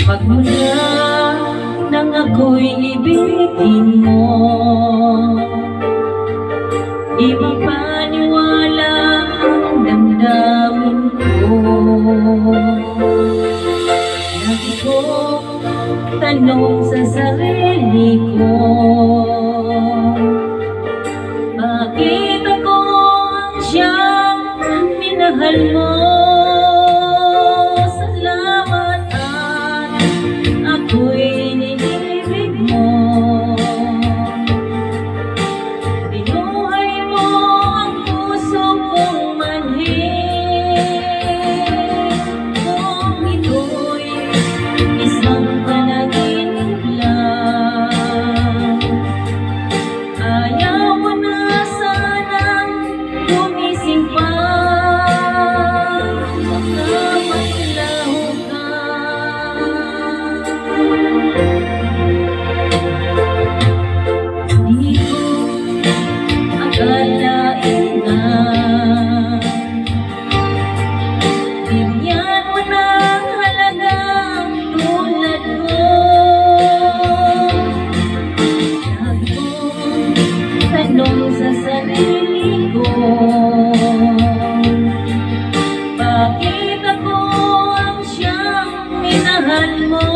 Magmula nang ako'y ibigin mo, di mapaniwala ang damdamin ko. Lagi kong tanong sa sarili ko, bakit ako ang siyang minahal mo? Salamat at ako'y inibig mo. Binuhay mo ang puso kong manhid. Kung ito'y isang panaginip lang, ayaw mo na sanang gumising pa. Di ko akalain na bigyan mo ng halagang tulad ko. Lagi kong tanong sa sarili ko, bakit ako ang siyang minahal mo?